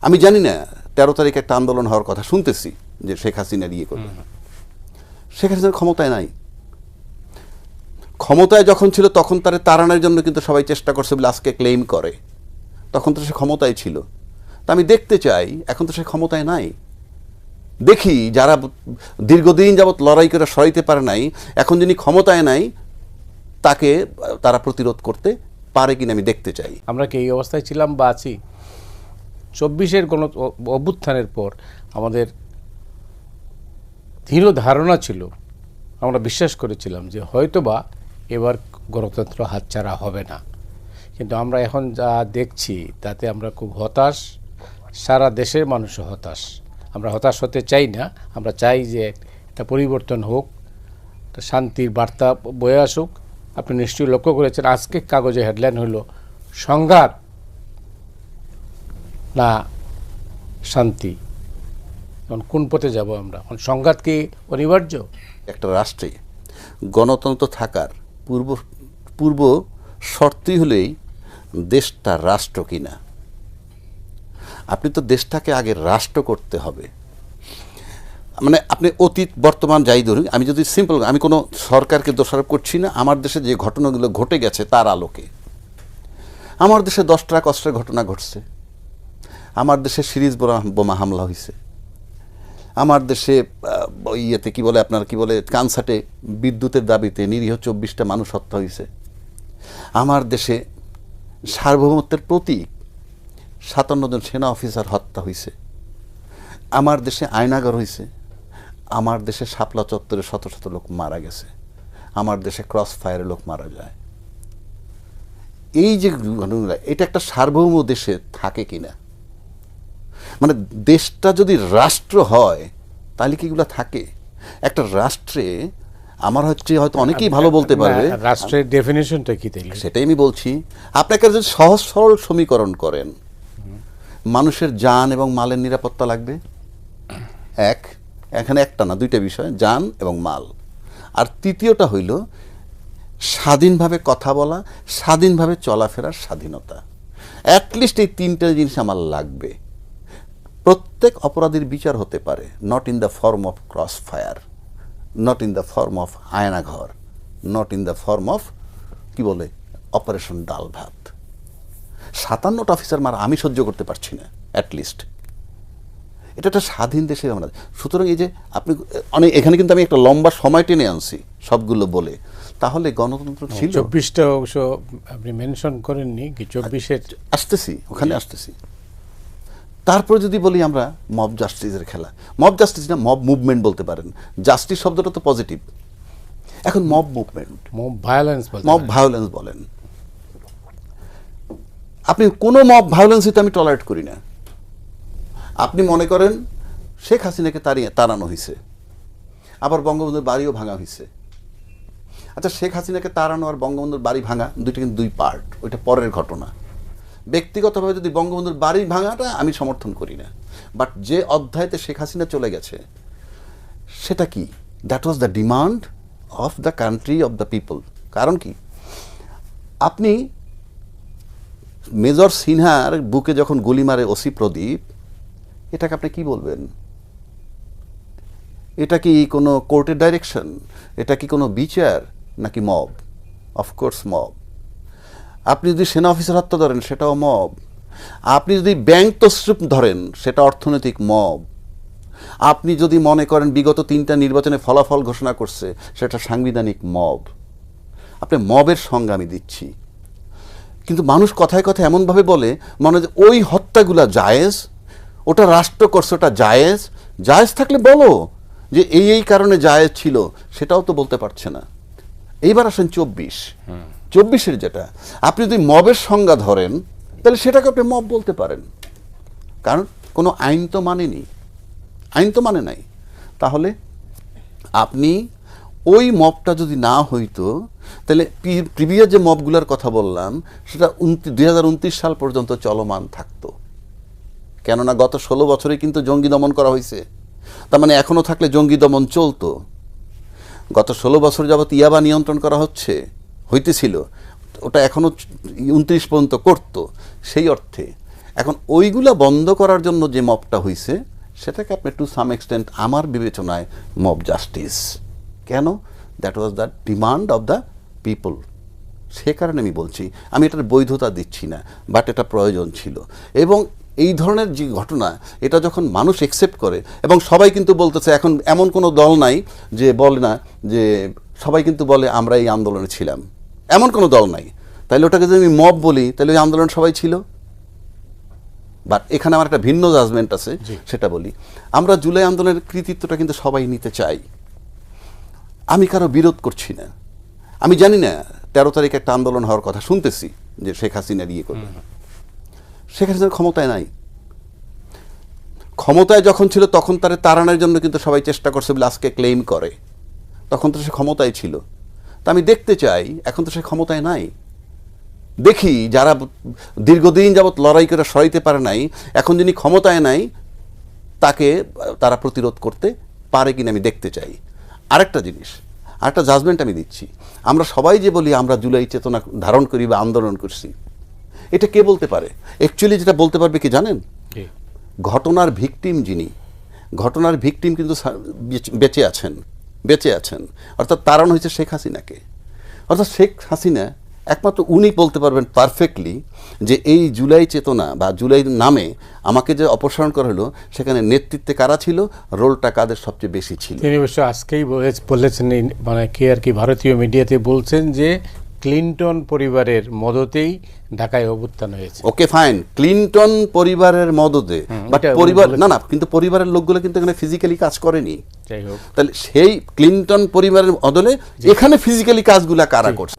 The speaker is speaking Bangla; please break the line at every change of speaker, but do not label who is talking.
আমি জানি না 13 তারিখে একটা আন্দোলন হওয়ার কথা শুনতেছি যে শেখ হাসিনার ইয়ে করবে। শেখ হাসিনার ক্ষমতায় নাই। ক্ষমতায় যখন ছিল তখন তার তাড়ানোর জন্য কিন্তু সবাই চেষ্টা করছে বলে আজকে ক্লেম করে। তখন তো সে ক্ষমতায় ছিল। তা আমি দেখতে চাই, এখন তো সে ক্ষমতায় নাই। দেখি যারা দীর্ঘদিন যাবৎ লড়াই করে সরাইতে পারে নাই, এখন যিনি ক্ষমতায় নাই তাকে তারা প্রতিরোধ করতে পারে কিনা আমি দেখতে চাই।
আমরা কি এই অবস্থায় ছিলাম বা আছি? 24-এর গণ অভ্যুত্থানের পর আমাদের দৃঢ় ধারণা ছিল, আমরা বিশ্বাস করেছিলাম যে হয়তোবা এবার গণতন্ত্র হাতছাড়া হবে না। কিন্তু আমরা এখন যা দেখছি তাতে আমরা খুব হতাশ, সারা দেশের মানুষও হতাশ। আমরা হতাশ হতে চাই না, আমরা চাই যে একটা পরিবর্তন হোক, একটা শান্তির বার্তা বয়ে আসুক। আপনি নিশ্চয়ই লক্ষ্য করেছেন আজকে কাগজে হেডলাইন হলো সংঘাত না শান্তি। এখন কোন পথে যাব আমরা? এখন সংঘাত কি অনিবার্য?
একটা রাষ্ট্রে গণতন্ত্র থাকার পূর্ব শর্তই হলেই দেশটা রাষ্ট্র কিনা। আপনি তো দেশটাকে আগে রাষ্ট্র করতে হবে। মানে আপনি অতীত বর্তমান যাই ধরুন, আমি যদি সিম্পল, আমি কোনো সরকারকে দোষারোপ করছি না, আমার দেশে যে ঘটনাগুলো ঘটে গেছে তার আলোকে। আমার দেশে 10টা কষ্টের ঘটনা ঘটছে, আমার দেশে সিরিজ বোমা হামলা হয়েছে, আমার দেশে ইয়েতে কি বলে আপনার কি বলে কানসাটে বিদ্যুতের দাবিতে নিরীহ 24টা মানুষ হত্যা হয়েছে, আমার দেশে সার্বভৌমত্বের প্রতীক 57 জন সেনা অফিসার হত্যা হয়েছে, আমার দেশে আয়নাগর হয়েছে, আমার দেশে শাপলা চত্বরে শত শত লোক মারা গেছে, আমার দেশে ক্রস ফায়ারে লোক মারা যায়। এই যে ঘটনাগুলো, এটা একটা সার্বভৌম দেশে থাকে কিনা? মানে দেশটা যদি রাষ্ট্র হয় তাহলে কি এগুলো থাকে? একটা রাষ্ট্রে আমার হয়তো অনেকেই ভালো বলতে পারবে
রাষ্ট্রের ডেফিনিশনটা কি তাইলে?
সেটাই আমি বলছি। আপনাকে যদি সহজ সরল সমীকরণ করেন, মানুষের জান এবং মালের নিরাপত্তা লাগবে। এখানে একটা না, দুইটা বিষয়, জান এবং মাল। আর তৃতীয়টা হইল স্বাধীনভাবে কথা বলা, স্বাধীনভাবে চলাফেরার স্বাধীনতা। অ্যাটলিস্ট এই 3টে জিনিস আমার লাগবে। প্রত্যেক অপরাধীর বিচার হতে পারে, not in the form of cross fire, not in the form of Aynaghar, not in the form of কি বলে অপারেশন ডাল ভাত। 57টা অফিসার মারা আমি সহ্য করতে পারছি না। অ্যাটলিস্ট এটা একটা স্বাধীন দেশে আমরা। সুতরাং এই যে আপনি অনেক, এখানে কিন্তু আমি একটা লম্বা সময় টেনে আনছি সবগুলো বলে। তাহলে গণতন্ত্র ছিল।
24টা অবশ্য আপনি মেনশন করেননি কি? 24-এর
আসতেছি, ওখানে আসতেছি। তারপরে যদি বলি আমরা মব জাস্টিসের খেলা, মব জাস্টিস না, মব মুভমেন্ট বলতে পারেন। জাস্টিস শব্দটা তো পজিটিভ, এখন mob movement,
mob violence,
mob violence বলেন। আপনি কোনো মব ভায়োলেন্সই তো আমি টলারেট করি না। আপনি মনে করেন শেখ হাসিনাকে তাড়ানো হয়েছে, আবার বঙ্গবন্ধুর বাড়িও ভাঙা হয়েছে। আচ্ছা, শেখ হাসিনাকে তাড়ানো আর বঙ্গবন্ধুর বাড়ি ভাঙা দুইটা কিন্তু দুই পার্ট, ওইটা পরের ঘটনা। ব্যক্তিগতভাবে যদি বঙ্গবন্ধুর বাড়ি ভাঙাটা আমি সমর্থন করি না, বাট যে অধ্যায়তে শেখ হাসিনা চলে গেছে সেটা কি? That was the demand of the country, of the people. কারণ কি, আপনি মেজর সিনহার বুকে যখন গুলি মারে ওসি প্রদীপ, এটাকে আপনি কি বলবেন? এটা কি কোনো কোর্টের ডাইরেকশন? এটা কি কোনো বিচার নাকি মব? Of course mob. আপনি যদি সেনা অফিসার হত্যা ধরেন সেটাও মব। আপনি যদি ব্যাংক তছরুপ ধরেন সেটা অর্থনৈতিক মব। আপনি যদি মনে করেন বিগত 3টা নির্বাচনে ফলাফল ঘোষণা করছে সেটা সাংবিধানিক মব। আপনি মবের সংজ্ঞা আমি দিচ্ছি, কিন্তু মানুষ কথায় কথায় এমনভাবে বলে মনে হয় ওই হত্যাগুলা জায়েজ, ওটা রাষ্ট্র করছে, ওটা জায়েজ। জায়েজ থাকলে বলো যে এই কারণে জায়েজ ছিল, সেটাও তো বলতে পারছে না। এইবার আসেন 24-এর যেটা, আপনি যদি মবের সংজ্ঞা ধরেন তাহলে সেটাকে আপনি মব বলতে পারেন, কারণ কোনো আইন তো মানেনি, আইন তো মানে নাই। তাহলে আপনি ওই মবটা যদি না হইতো তাহলে প্রিভিয়াস যে মবগুলোর কথা বললাম সেটা 2029 সাল পর্যন্ত চলমান থাকতো। কেননা গত 16 বছরে কিন্তু জঙ্গি দমন করা হয়েছে, তার মানে এখনও থাকলে জঙ্গি দমন চলতো। গত 16 বছর যাবত ইয়াবা নিয়ন্ত্রণ করা হইতেছিল, ওটা এখনও 29 পর্যন্ত করতো। সেই অর্থে এখন ওইগুলা বন্ধ করার জন্য যে মবটা হয়েছে সেটাকে আপনি টু সাম এক্সটেন্ট আমার বিবেচনায় মব জাস্টিস। কেন? That was the demand of the people. সে কারণে আমি বলছি, আমি এটার বৈধতা দিচ্ছি না, বাট এটা প্রয়োজন ছিল। এবং এই ধরনের যে ঘটনা, এটা যখন মানুষ অ্যাকসেপ্ট করে, এবং সবাই কিন্তু বলতেছে, এখন এমন কোনো দল নাই যে বলে না যে, সবাই কিন্তু বলে আমরা এই আন্দোলনে ছিলাম, এমন কোনো দল নাই। তাহলে ওটাকে যদি আমি মব বলি, তাহলে ওই আন্দোলন সবাই ছিল। বাট এখানে আমার একটা ভিন্ন জাজমেন্ট আছে, সেটা বলি। আমরা জুলাই আন্দোলনের কৃতিত্বটা কিন্তু সবাই নিতে চাই, আমি কারো বিরোধ করছি না। আমি জানি না 13 তারিখে একটা আন্দোলন হওয়ার কথা শুনতেছি যে শেখ হাসিনার ইয়ে করবে। শেখ হাসিনার ক্ষমতায় নাই। ক্ষমতায় যখন ছিল তখন তারে তাড়ানোর জন্য কিন্তু সবাই চেষ্টা করছে বলে আজকে ক্লেম করে। তখন তো সে ক্ষমতায় ছিল। তা আমি দেখতে চাই, এখন তো সে ক্ষমতায় নাই। দেখি যারা দীর্ঘদিন যাবৎ লড়াই করে সরাইতে পারে নাই, এখন যিনি ক্ষমতায় নাই তাকে তারা প্রতিরোধ করতে পারে কিনা আমি দেখতে চাই। আরেকটা জিনিস, আরেকটা জাজমেন্ট আমি দিচ্ছি, আমরা সবাই যে বলি আমরা জুলাই চেতনা ধারণ করি বা আন্দোলন করছি, এটা কে বলতে পারে? অ্যাকচুয়ালি যেটা বলতে পারবে কি জানেন? ঘটনার ভিকটিম যিনি, ঘটনার ভিকটিম কিন্তু বেঁচে আছেন, অর্থাৎ তাড়ানো হয়েছে শেখ হাসিনাকে। অর্থাৎ শেখ হাসিনা একমাত্র উনি বলতে পারবেন পারফেক্টলি যে এই জুলাই চেতনা বা জুলাই নামে আমাকে যে অপসারণ করা হলো, সেখানে নেতৃত্বে কারা ছিল, রোলটা কাদের সবচেয়ে বেশি ছিল।
তিনি অবশ্য আজকেই বলেছেন, মানে কি আর কি, ভারতীয় মিডিয়াতে বলছেন যে ক্লিনটন পরিবারের মদতেই ঢাকায় অভ্যুত্থান হয়েছে।
ওকে ফাইন, ক্লিনটন পরিবারের মদতে, বাট পরিবার না, কিন্তু পরিবারের লোকগুলো কিন্তু এখানে ফিজিক্যালি কাজ করেনি।
যাই হোক,
তাহলে সেই ক্লিনটন পরিবারের বদলে এখানে ফিজিক্যালি কাজগুলা কারা করছে?